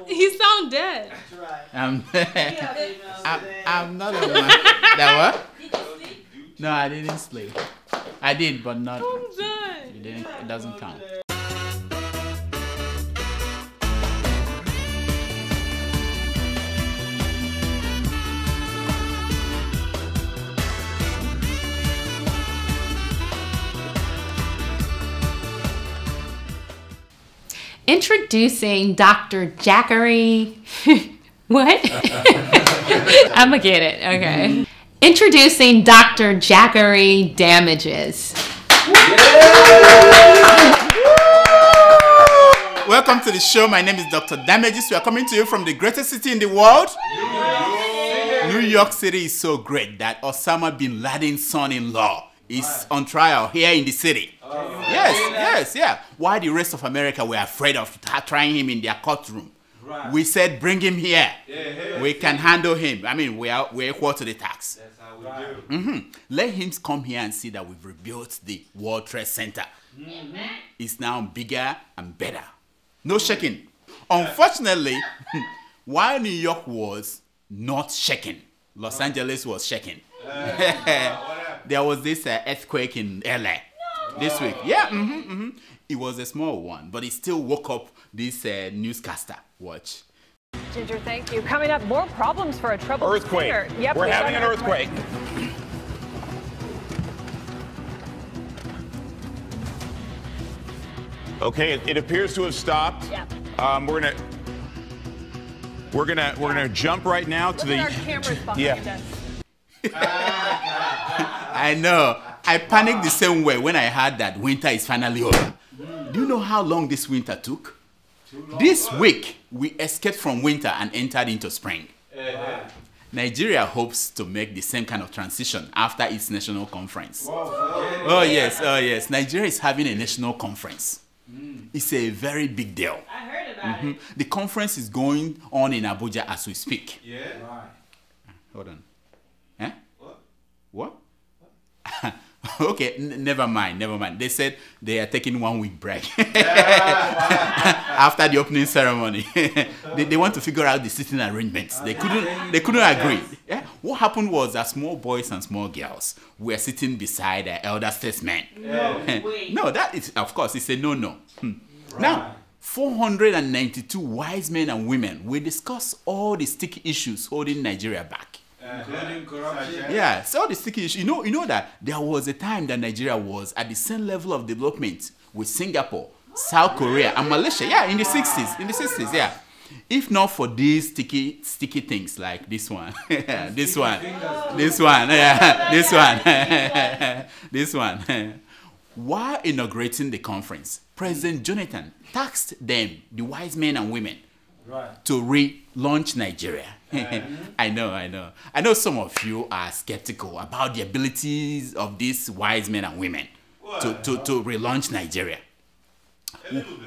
He sound dead. That's right. I'm not the one. That what? Did you sleep? No, I didn't sleep. I did, but not. I'm done. It didn't. It doesn't count. Introducing Dr. Jackery. What? I'm gonna get it. Okay. Introducing Dr. Jackery Damages. Welcome to the show. My name is Dr. Damages. We are coming to you from the greatest city in the world. New York City is so great that Osama bin Laden's son-in-law is on trial here in the city. Yes. Why the rest of America were afraid of trying him in their courtroom. Right. We said, bring him here. We can handle him. I mean, we're equal to the tax. That's how we do. Let him come here and see that we've rebuilt the World Trade Center. It's now bigger and better. No shaking. Unfortunately, while New York was not shaking, Los Angeles was shaking. There was this earthquake in LA this week. It was a small one, but it still woke up this newscaster. Watch. Ginger, thank you. Coming up, more problems for a troubled earthquake. singer. Yep, we're having an earthquake. Okay, it appears to have stopped. Yep. We're gonna jump right now to Look at our cameras behind us. I know. I panicked the same way when I heard that winter is finally over. Do you know how long this winter took? This week, we escaped from winter and entered into spring. Nigeria hopes to make the same kind of transition after its national conference. Oh yes. Nigeria is having a national conference. It's a very big deal. I heard about it. The conference is going on in Abuja as we speak. Yeah. Right. Hold on. Eh? What? Okay, never mind. They said they are taking 1 week break after the opening ceremony. they want to figure out the seating arrangements. They couldn't agree. Yeah? What happened was that small boys and small girls were sitting beside elder statesmen. No, that is, of course, it's a no. Now, 492 wise men and women will discuss all the sticky issues holding Nigeria back. Including corruption. Yeah, so the sticky issue. You know that there was a time that Nigeria was at the same level of development with Singapore, South Korea, and Malaysia. Yeah, in the 60s. Yeah. If not for these sticky things like this one, this one. While inaugurating the conference, President Jonathan tasked them, the wise men and women, to relaunch Nigeria. I know some of you are skeptical about the abilities of these wise men and women to relaunch Nigeria.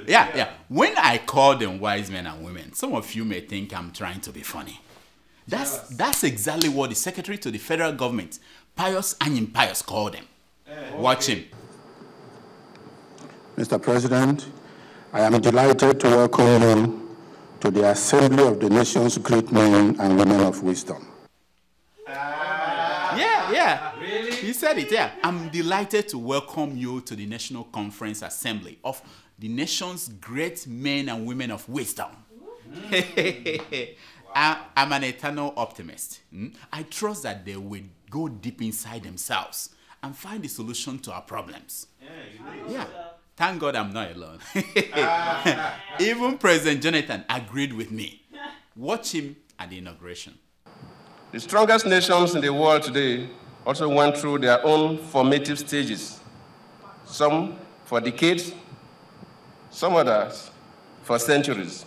Yeah. When I call them wise men and women, some of you may think I'm trying to be funny. That's exactly what the Secretary to the Federal Government, Pius Anyim Pius, called them. Watch him. Mr. President, I am delighted to welcome you to the assembly of the nation's great men and women of wisdom. Yeah. Really? He said it, yeah. I'm delighted to welcome you to the National Conference Assembly of the nation's great men and women of wisdom. I'm an eternal optimist. I trust that they will go deep inside themselves and find the solution to our problems. Yeah. Thank God I'm not alone. Even President Jonathan agreed with me. Watch him at the inauguration. The strongest nations in the world today also went through their own formative stages. Some for decades, some others for centuries.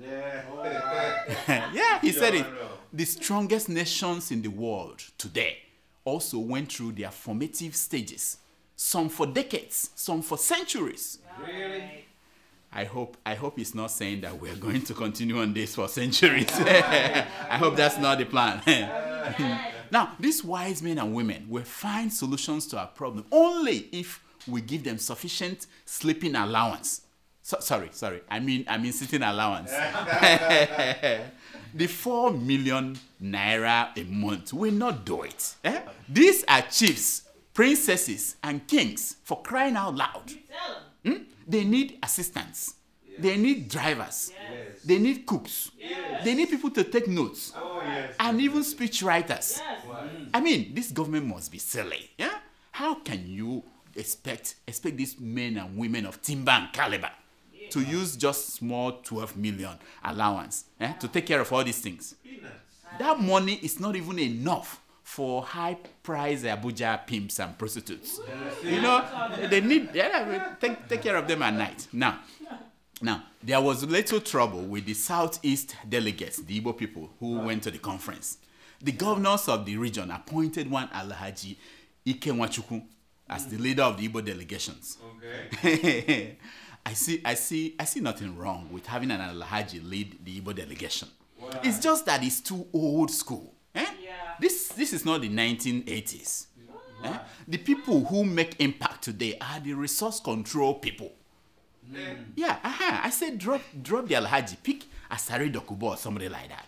Yeah, he said it. The strongest nations in the world today also went through their formative stages. Some for decades, some for centuries. Really? I hope he's not saying that we're going to continue on this for centuries. I hope that's not the plan. Now, these wise men and women will find solutions to our problem only if we give them sufficient sleeping allowance sorry. I mean sitting allowance. The 4 million naira a month will not do it. These are chiefs, princesses, and kings, for crying out loud. They need assistants. They need drivers. Yes. They need cooks. Yes. They need people to take notes. Oh, yes. And even speech writers. Yes. I mean, this government must be silly. Yeah? How can you expect these men and women of timber and caliber to use just small 12 million allowance to take care of all these things? That money is not even enough for high-priced Abuja pimps and prostitutes. You know, they need take care of them at night. Now, there was little trouble with the Southeast delegates, the Igbo people who went to the conference. The governors of the region appointed one Alhaji Ike Nwachukwu as the leader of the Igbo delegations. Okay. I see nothing wrong with having an Alhaji lead the Igbo delegation. Wow. It's just that it's too old school. Yeah. This is not the 1980s. The people who make impact today are the resource control people. Yeah, I said drop the Alhaji, pick Asari Dokubo or somebody like that.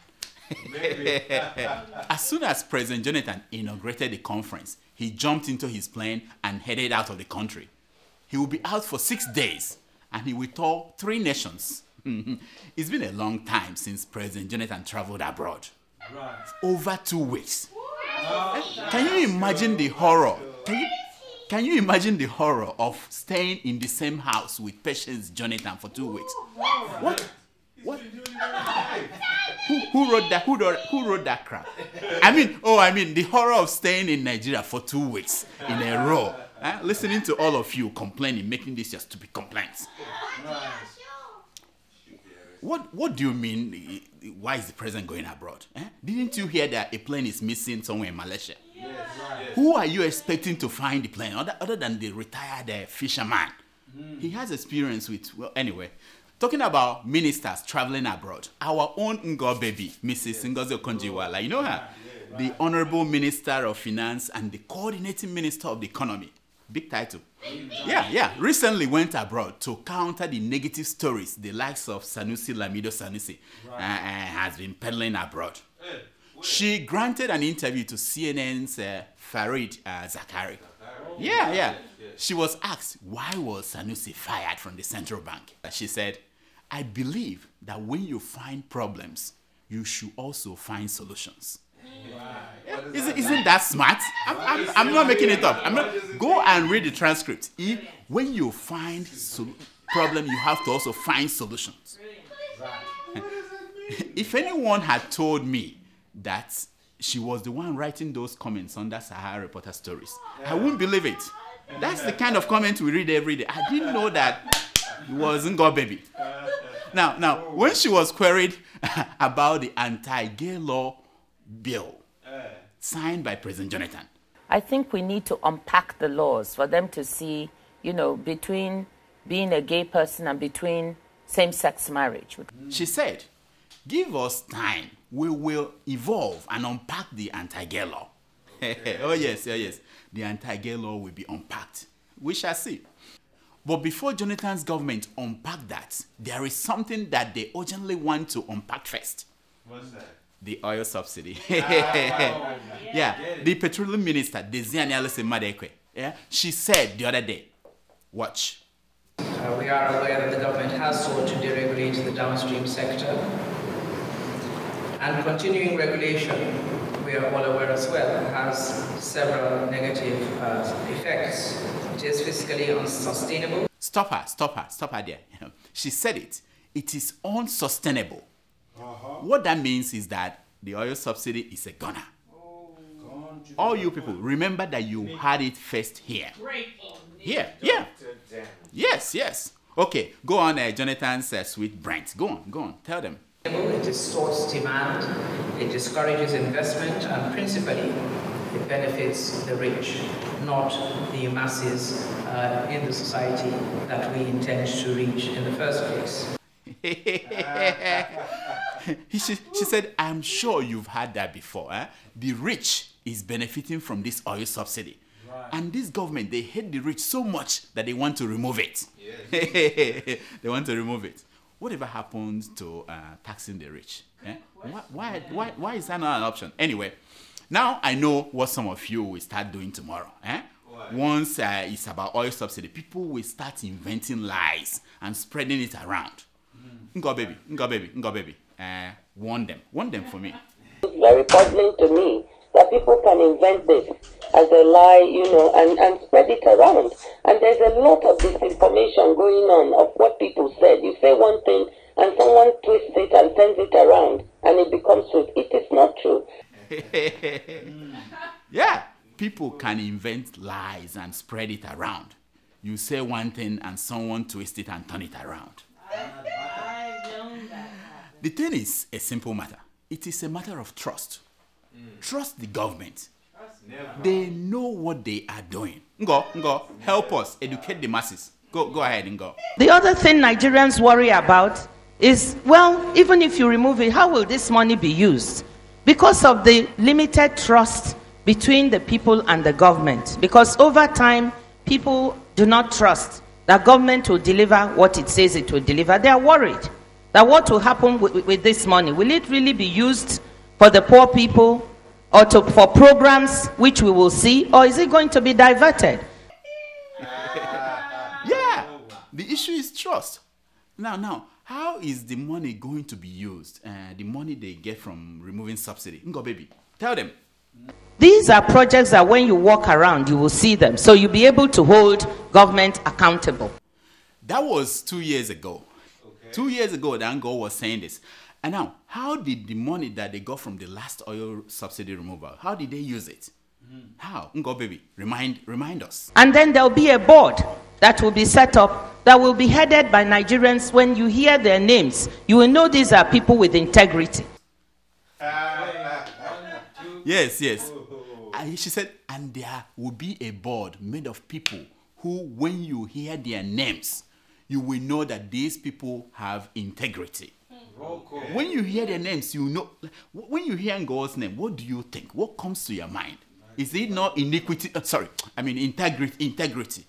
As soon as President Jonathan inaugurated the conference, he jumped into his plane and headed out of the country. He will be out for 6 days, and he will tour 3 nations. It's been a long time since President Jonathan traveled abroad. Right. Over 2 weeks. Can you imagine the horror? Can you imagine the horror of staying in the same house with Patience Jonathan for 2 weeks? What? Who wrote that? Who wrote that crap? I mean the horror of staying in Nigeria for 2 weeks in a row, listening to all of you complaining, making these your stupid complaints. What do you mean? Why is the president going abroad? Didn't you hear that a plane is missing somewhere in Malaysia? Yes. Right. Who are you expecting to find the plane other than the retired fisherman? He has experience with, well, anyway. Talking about ministers traveling abroad, our own Ngo baby, Mrs. Ngozi Okonjo-Iweala, you know her? The Honorable Minister of Finance and the Coordinating Minister of the Economy. Big title. Yeah. Recently went abroad to counter the negative stories the likes of Sanusi Lamido Sanusi has been peddling abroad. She granted an interview to CNN's Farid Zakari. Yeah. She was asked, why was Sanusi fired from the central bank? She said, I believe that when you find problems, you should also find solutions. Yeah. Isn't that smart? I'm not making it up. Go and read the transcript. When you find problem, you have to also find solutions. If anyone had told me that she was the one writing those comments under Sahara Reporter stories, I wouldn't believe it. That's the kind of comment we read every day. I didn't know that it wasn't God baby. Now, when she was queried about the anti-gay law bill signed by President Jonathan, I think we need to unpack the laws for them to see, between being a gay person and between same-sex marriage. She said, give us time. We will evolve and unpack the anti-gay law. Oh, yes. The anti-gay law will be unpacked. We shall see. But before Jonathan's government unpack that, there is something that they urgently want to unpack first. What's that? The oil subsidy. The Petroleum Minister, Diezani Alison Madueke, she said the other day, watch. We are aware that the government has sought to deregulate the downstream sector. And continuing regulation, we are all aware as well, has several negative effects. It is fiscally unsustainable. Stop her there. She said it. It is unsustainable. What that means is that the oil subsidy is a goner. All you people, remember that you had it first here. Here. Yes. Okay, go on, Jonathan's sweet Brent. Go on, tell them. It distorts demand, it discourages investment, and principally, it benefits the rich, not the masses in the society that we intend to reach in the first place. She said, I'm sure you've heard that before. The rich is benefiting from this oil subsidy. Right. And this government, they hate the rich so much that they want to remove it. Yes. They want to remove it. Whatever happens to taxing the rich? Eh? Why is that not an option? Anyway, now I know what some of you will start doing tomorrow. Eh? Once it's about oil subsidy, people will start inventing lies and spreading it around. Ngo baby. Warn them for me. It's very puzzling to me that people can invent this as a lie, and spread it around. And there's a lot of disinformation going on of what people said. You say one thing and someone twists it and sends it around and it becomes truth. It is not true. Yeah, people can invent lies and spread it around. You say one thing and someone twists it and turn it around. The thing is a simple matter. It is a matter of trust. Trust the government. They know what they are doing. Ngo, help us educate the masses. Go ahead, Ngo. The other thing Nigerians worry about is, well, even if you remove it, how will this money be used? Because of the limited trust between the people and the government. Because over time, people do not trust that government will deliver what it says it will deliver. They are worried that what will happen with this money. Will it really be used for the poor people or for programs which we will see, or is it going to be diverted? Yeah, the issue is trust. Now, how is the money going to be used? The money they get from removing subsidy. Ngo baby, tell them. These are projects that when you walk around, you will see them. So you'll be able to hold government accountable. That was 2 years ago. Okay. 2 years ago, Ngo was saying this. And now, how did the money that they got from the last oil subsidy removal, how did they use it? How? Ngo baby, remind us. And then there'll be a board that will be set up that will be headed by Nigerians. When you hear their names, you will know these are people with integrity. Yes. She said, and there will be a board made of people who, when you hear their names, you will know that these people have integrity. Okay. When you hear their names, you know. When you hear Ngo's name, what do you think? What comes to your mind? Is it not iniquity? Integrity.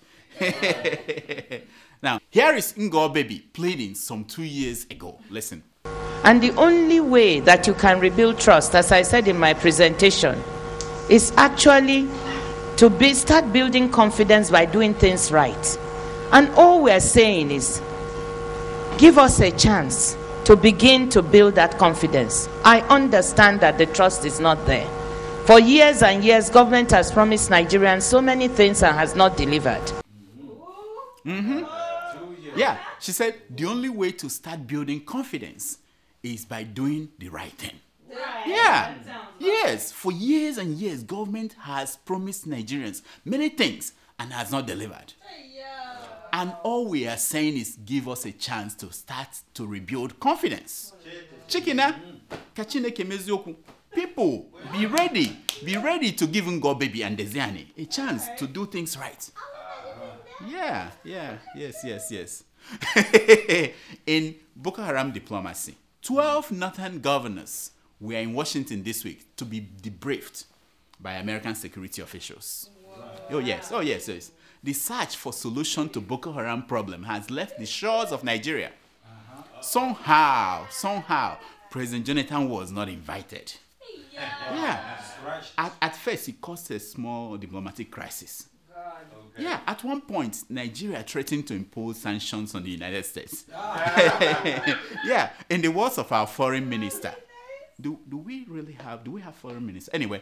Now, here is Ngo baby pleading some 2 years ago. Listen. And the only way that you can rebuild trust, as I said in my presentation, is actually to start building confidence by doing things right. And all we're saying is, give us a chance to begin to build that confidence. I understand that the trust is not there. For years and years, government has promised Nigerians so many things and has not delivered. Yeah, she said the only way to start building confidence is by doing the right thing. Right. Yeah. Yes, for years and years, government has promised Nigerians many things and has not delivered. And all we are saying is give us a chance to start to rebuild confidence. Chikina, kachineke mezioku. People, be ready to give Ngo baby and Diezani a chance to do things right. Yes. In Boko Haram diplomacy, 12 northern governors were in Washington this week to be debriefed by American security officials. Wow. Oh yes. The search for solution to Boko Haram problem has left the shores of Nigeria. Somehow, President Jonathan was not invited. Yeah. At first, it caused a small diplomatic crisis. Okay. Yeah, at one point, Nigeria threatened to impose sanctions on the United States. Yeah, in the words of our foreign minister. Do we have foreign minister? Anyway,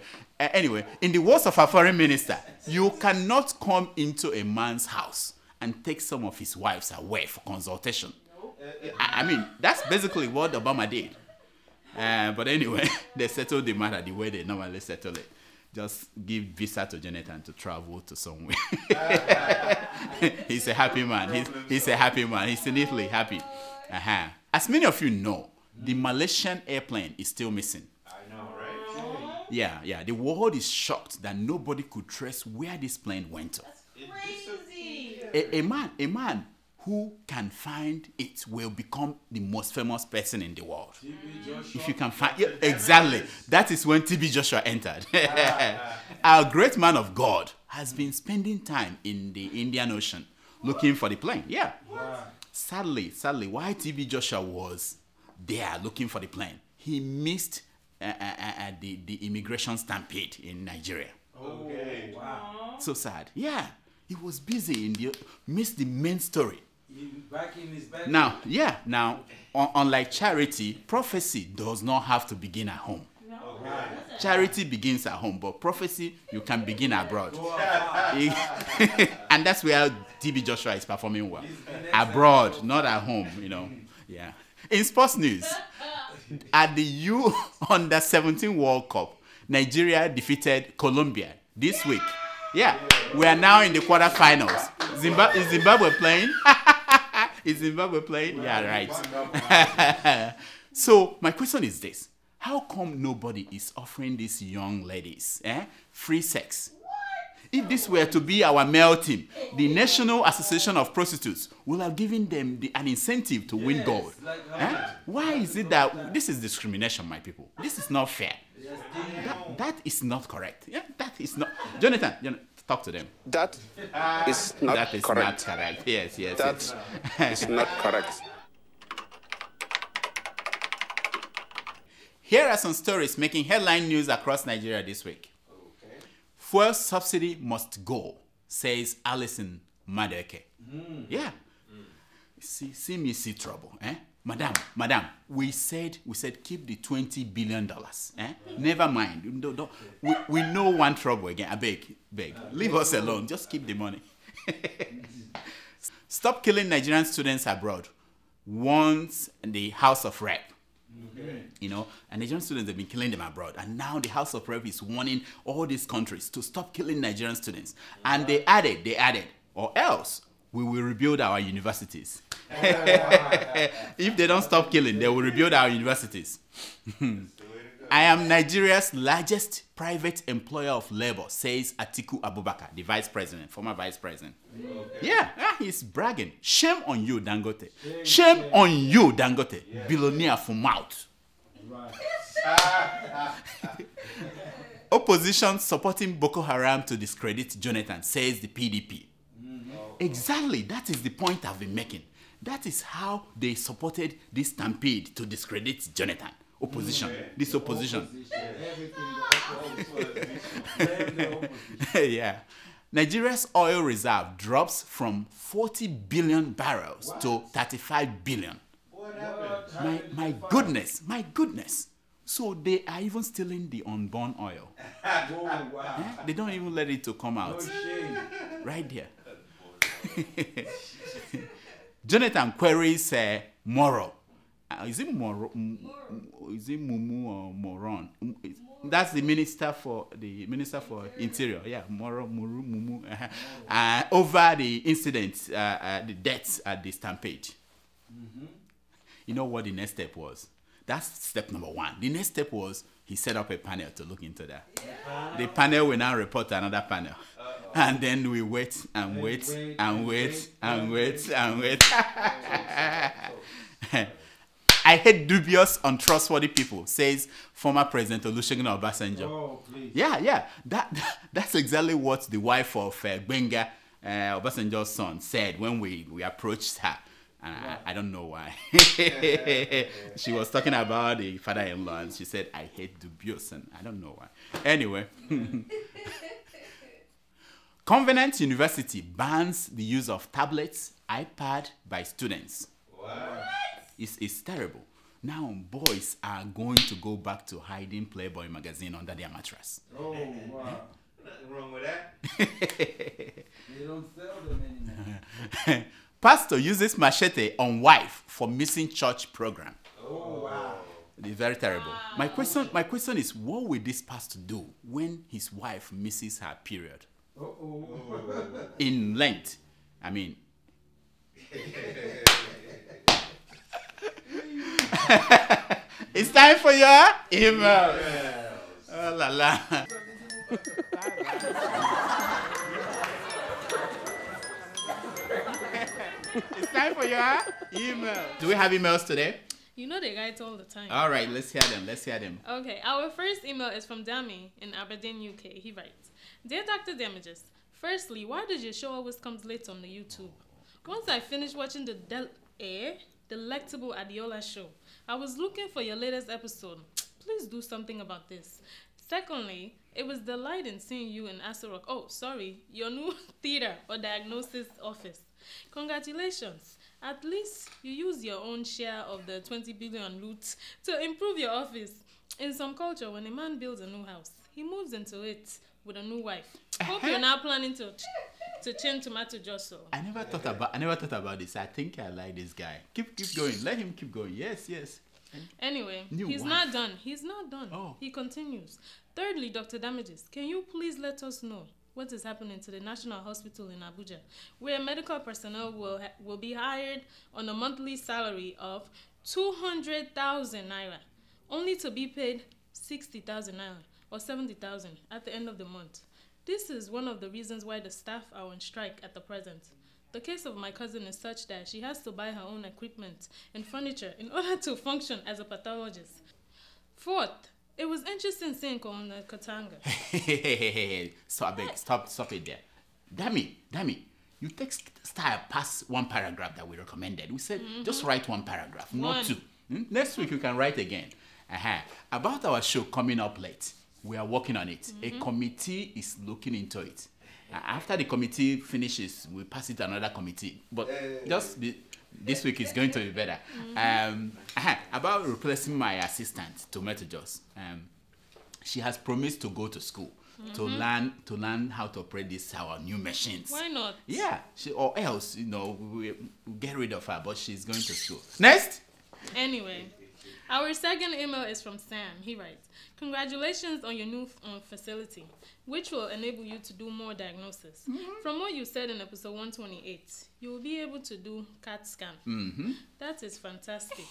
in the words of our foreign minister, you cannot come into a man's house and take some of his wives away for consultation. I mean, that's basically what Obama did. But anyway, they settled the matter the way they normally settle it. Just give visa to Jonathan to travel to somewhere. He's a happy man. He's a happy man. He's infinitely happy. As many of you know, the Malaysian airplane is still missing. I know, right? Yeah. The world is shocked that nobody could trace where this plane went to. Crazy. A man who can find it will become the most famous person in the world. If you can find it, exactly. That is when TB Joshua entered. Our great man of God has been spending time in the Indian Ocean looking for the plane. Yeah. Sadly, while TB Joshua was there looking for the plane, he missed the immigration stampede in Nigeria. Okay. Wow. So sad. Yeah. He was busy missed the main story. Back in his bed. Now, unlike charity, prophecy does not have to begin at home. Charity begins at home, but prophecy, you can begin abroad. And that's where TB Joshua is performing well. Abroad, not at home, Yeah. In sports news, at the U-17 World Cup, Nigeria defeated Colombia this week. Yeah, we are now in the quarterfinals. Is Zimbabwe playing? Is Zimbabwe playing? Yeah, right. So my question is this. How come nobody is offering these young ladies free sex? If this were to be our male team, the National Association of Prostitutes will have given them an incentive to win gold. Why is it that this is discrimination, my people? This is not fair. That is not correct. Yeah, that is not. Jonathan, talk to them. That is not correct. Not correct. Yes. That is not correct. Here are some stories making headline news across Nigeria this week. Fuel subsidy must go, says Allison-Madueke. Yeah. See me see trouble, Madam, we said keep the $20 billion, Never mind. We know one trouble again. I beg. Leave us alone. Just keep the money. Stop killing Nigerian students abroad. Wants the House of Rep. And Nigerian students have been killing them abroad, and now the House of Rep is warning all these countries to stop killing Nigerian students. And they added, or else we will rebuild our universities. If they don't stop killing, they will rebuild our universities. I am Nigeria's largest private employer of labor, says Atiku Abubakar, the former vice president. Yeah, he's bragging. Shame on you, Dangote. Shame on you, Dangote. Billionaire for mouth. Opposition supporting Boko Haram to discredit Jonathan, says the PDP. Exactly, that is the point I've been making. That is how they supported this stampede to discredit Jonathan. Opposition. This opposition. Yeah. Nigeria's oil reserve drops from 40 billion barrels to 35 billion. My goodness. So they are even stealing the unborn oil. They don't even let it to come out. Right there. Jonathan queries Moro. Is it Moro? Is it Mumu or Moron? That's the minister for Interior. Yeah, Moro, Muru, Mumu. Over the incident, the deaths at the Stampede. You know what the next step was? That's step number one. The next step was he set up a panel to look into that. The panel will now report to another panel. And then we wait and wait and wait and wait and wait. I hate dubious, untrustworthy people, says former President Olusegun Obasanjo. Oh, please. Yeah. That's exactly what the wife of Gbenga, Obasanjo's son, said when we approached her. I don't know why. She was talking about the father-in-law, and she said, I hate dubious, and I don't know why. Anyway. Covenant University bans the use of tablets, iPad by students. What? It's terrible. Now boys are going to go back to hiding Playboy magazine under their mattress. Oh, wow. Nothing wrong with that. They don't sell them anymore. Pastor uses machete on wife for missing church program. Oh, wow. It's very terrible. My question is, what will this pastor do when his wife misses her period? In length. I mean. It's time for your email. Oh la la. It's time for your email. Do we have emails today? You know they write all the time. All right, let's hear them. Okay, our first email is from Dami in Aberdeen, UK. He writes, Dear Dr. Damages, Firstly, why does your show always comes late on the YouTube? Once I finished watching the delectable Adiola show, I was looking for your latest episode. Please do something about this. Secondly, it was delighting seeing you in Asarok. Oh, sorry, your new theater or diagnosis office. Congratulations. At least you use your own share of the 20 billion loot to improve your office. In some culture, when a man builds a new house, he moves into it with a new wife. Hope you're now planning to change tomato juice. I never thought about this. I think I like this guy. Keep going. Let him keep going. Yes. Anyway, he's not done. He's not done. Oh. He continues. Thirdly, Dr. Damages, can you please let us know what is happening to the National Hospital in Abuja, where medical personnel will be hired on a monthly salary of 200,000 naira, only to be paid 60,000 naira or 70,000 at the end of the month. This is one of the reasons why the staff are on strike at the present. The case of my cousin is such that she has to buy her own equipment and furniture in order to function as a pathologist. Fourth, it was interesting seeing Colonel Katanga. Stop it there. Dammy, you take style past one paragraph that we recommended. We said just write one paragraph, not two. Next week you can write again. About our show coming up late, we are working on it. A committee is looking into it. After the committee finishes, we pass it to another committee. But this week is going to be better. About replacing my assistant, Tomato Juice. She has promised to go to school to learn how to operate our new machines. Why not? Yeah, or else we'll get rid of her. But she's going to school. Next. Anyway, our second email is from Sam. He writes, congratulations on your new facility, which will enable you to do more diagnosis. From what you said in episode 128, you will be able to do CAT scan. That is fantastic.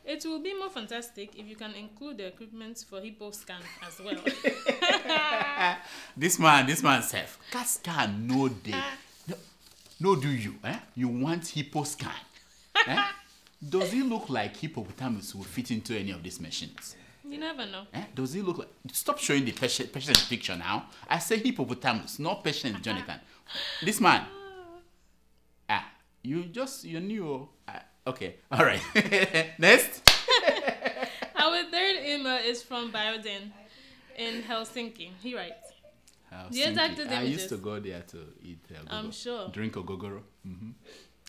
It will be more fantastic if you can include the equipment for hippo scan as well. This man self, CAT scan no do you? You want hippo scan? Does it look like hippopotamus will fit into any of these machines? You never know. Does it look like... Stop showing the patient picture now. I say hippopotamus, not patient, Jonathan. This man. You knew. Okay, all right. Next. Our third email is from Bioden in Helsinki. He writes, I used to go there to eat. I'm sure. Drink ogogoro.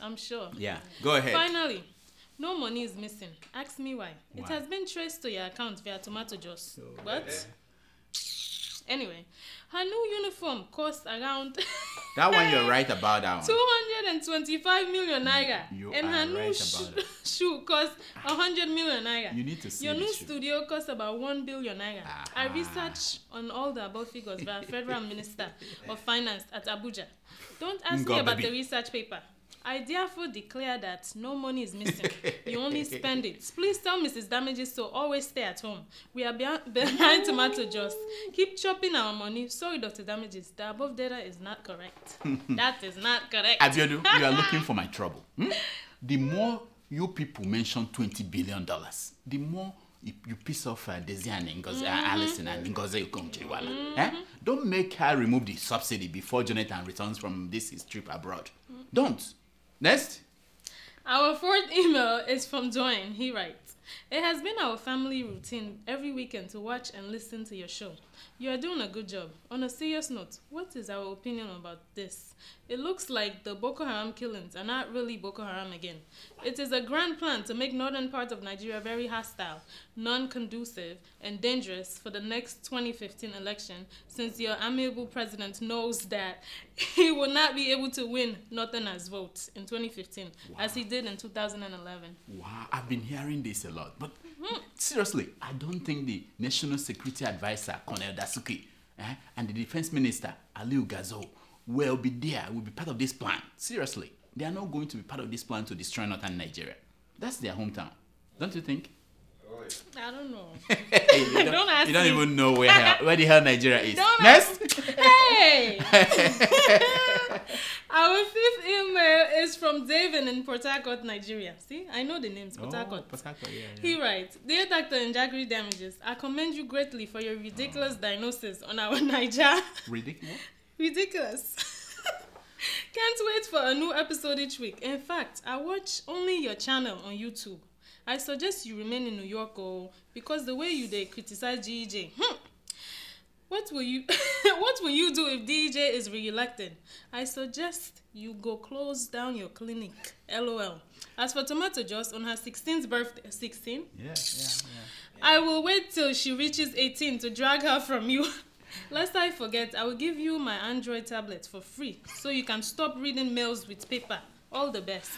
I'm sure. Yeah, go ahead. Finally, no money is missing. Ask me why. It has been traced to your account via tomato juice. What? Anyway, her new uniform costs around... That one you're right about that one. 225 million naira. And her new shoe costs 100 million naira. You need to see your new studio costs about 1 billion naira. I researched on all the above figures via Federal Minister of Finance at Abuja. Don't ask me about the research paper. I therefore declare that no money is missing. You only spend it. Please tell Mrs. Damages to always stay at home. We are behind tomato juice. Keep chopping our money. Sorry, Dr. Damages. The above data is not correct. That is not correct. Abiodu, you are looking for my trouble. The more you people mention $20 billion, the more you piss off Diezani Alison and Okonjo-Iweala. Don't make her remove the subsidy before Jonathan returns from this trip abroad. Don't. Next. Our fourth email is from Dwayne. He writes, it has been our family routine every weekend to watch and listen to your show. You are doing a good job. On a serious note, what is our opinion about this? It looks like the Boko Haram killings are not really Boko Haram again. It is a grand plan to make northern part of Nigeria very hostile, non-conducive, and dangerous for the next 2015 election, since your amiable president knows that he will not be able to win northerners' votes in 2015, as he did in 2011. Wow, I've been hearing this a lot, but seriously, I don't think the National Security Advisor, Colonel Dasuki, and the Defense Minister, Aliu Gazo, will be part of this plan. Seriously, they are not going to be part of this plan to destroy northern Nigeria. That's their hometown. Don't you think? I don't know. Don't ask me. You don't even know where the hell Nigeria is. Next. Hey! Our fifth email is from David in Port Harcourt, Nigeria. See, I know the names. Port Harcourt. Yeah. He writes, Dear Dr. Njagri Damages, I commend you greatly for your ridiculous diagnosis on our Niger. Ridiculous? Ridiculous. Can't wait for a new episode each week. In fact, I watch only your channel on YouTube. I suggest you remain in New York, because the way you criticize DEJ. What will you do if DEJ is re-elected? I suggest you go close down your clinic. LOL. As for Tomato Joss, on her 16th birthday, 16? Yeah. I will wait till she reaches 18 to drag her from you. Lest I forget, I will give you my Android tablet for free, so you can stop reading mails with paper. All the best.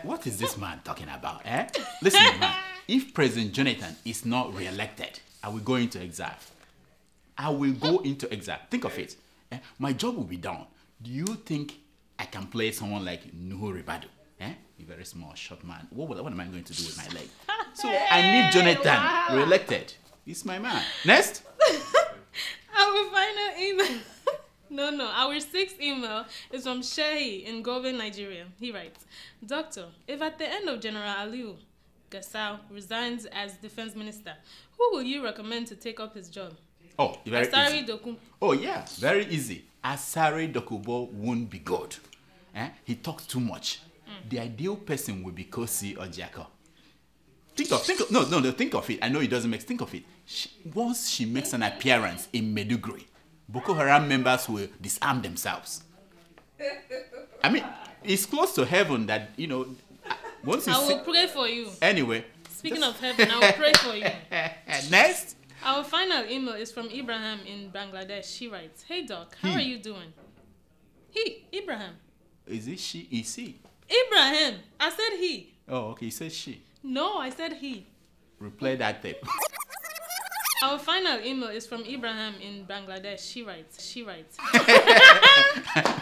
What is this man talking about? Listen, man. If President Jonathan is not re-elected, I will go into exile. Think of it. My job will be done. Do you think I can play someone like Nuhu Ribadu? A very small, short man. What am I going to do with my leg? So I need Jonathan re-elected. He's my man. Next. Our final email. No. Our 6th email is from Shehi in Gobe, Nigeria. He writes, Doctor, if at the end of General Aliu Gasau resigns as defense minister, who will you recommend to take up his job? Oh, very easy. Dokubo. Oh, yeah, very easy. Asari Dokubo won't be good. He talks too much. The ideal person would be Kosi or Jacko. Think of it. I know it doesn't make. Think of it. Once she makes an appearance in Maiduguri, Boko Haram members will disarm themselves. I mean, it's close to heaven that, once you I will pray for you. Anyway. Speaking of heaven, I will pray for you. Next. Our final email is from Ibrahim in Bangladesh. She writes, Hey Doc, how are you doing? He, Ibrahim. Is it she? Is he? Ibrahim. I said he. Oh, okay. You said she. No, I said he. Replay that tape. Our final email is from Ibrahim in Bangladesh. She writes.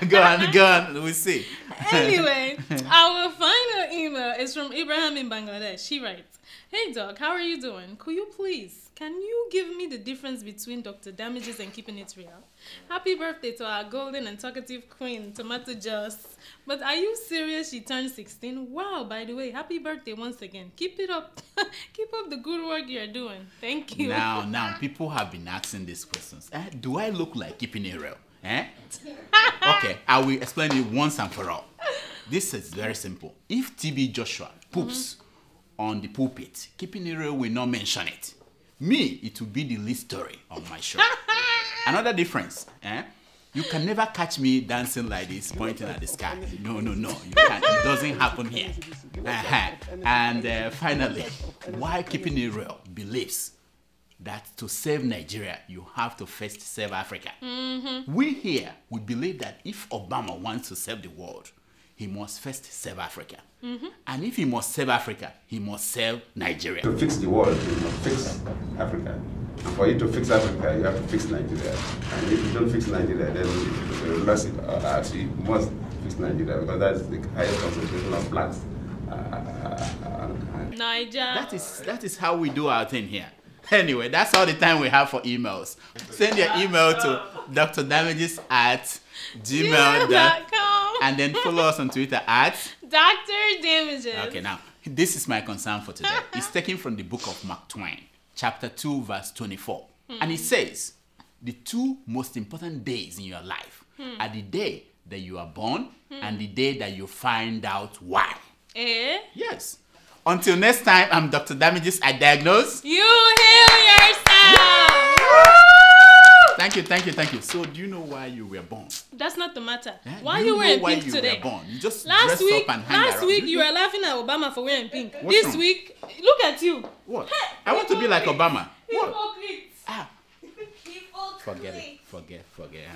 Go on. We'll see. Anyway, our final email is from Ibrahim in Bangladesh. She writes, Hey Doc, how are you doing? Could you please, can you give me the difference between Dr. Damages and Keeping It Real? Happy birthday to our golden and talkative queen, Tomato Joss. But are you serious she turned 16? Wow, by the way, happy birthday once again. Keep it up. Keep up the good work you're doing. Thank you. Now, people have been asking these questions. Do I look like Keeping It Real? Okay, I will explain it once and for all. This is very simple. If TB Joshua poops on the pulpit, Keeping It Real will not mention it. Me, it will be the lead story on my show. Another difference, you can never catch me dancing like this, pointing at the sky. No, you can't. It doesn't happen here. And finally, why Keeping It Real believes that to save Nigeria, you have to first save Africa. We here, we believe that if Obama wants to save the world, he must first save Africa. And if he must save Africa, he must save Nigeria. To fix the world, you must fix Africa. And for you to fix Africa, you have to fix Nigeria. And if you don't fix Nigeria, then you must fix Nigeria, because that's the highest concentration of blacks. Nigeria. That is how we do our thing here. Anyway, that's all the time we have for emails. Send your email to drdamages@gmail.com and then follow us on Twitter at Dr. Damages. Okay, now, this is my concern for today. It's taken from the book of Mark Twain, chapter 2, verse 24. And it says, the 2 most important days in your life are the day that you are born and the day that you find out why. Yes. Until next time, I'm Dr. Damages. I diagnose. You heal yourself. Thank you. So, do you know why you were born? That's not the matter. Why you wearing pink today? Were born? You just dress up and hang around. Last week, you were laughing at Obama for wearing pink. What's this wrong? week, look at you. What? I want to be like Obama. What? Hypocrite. Forget it. Forget.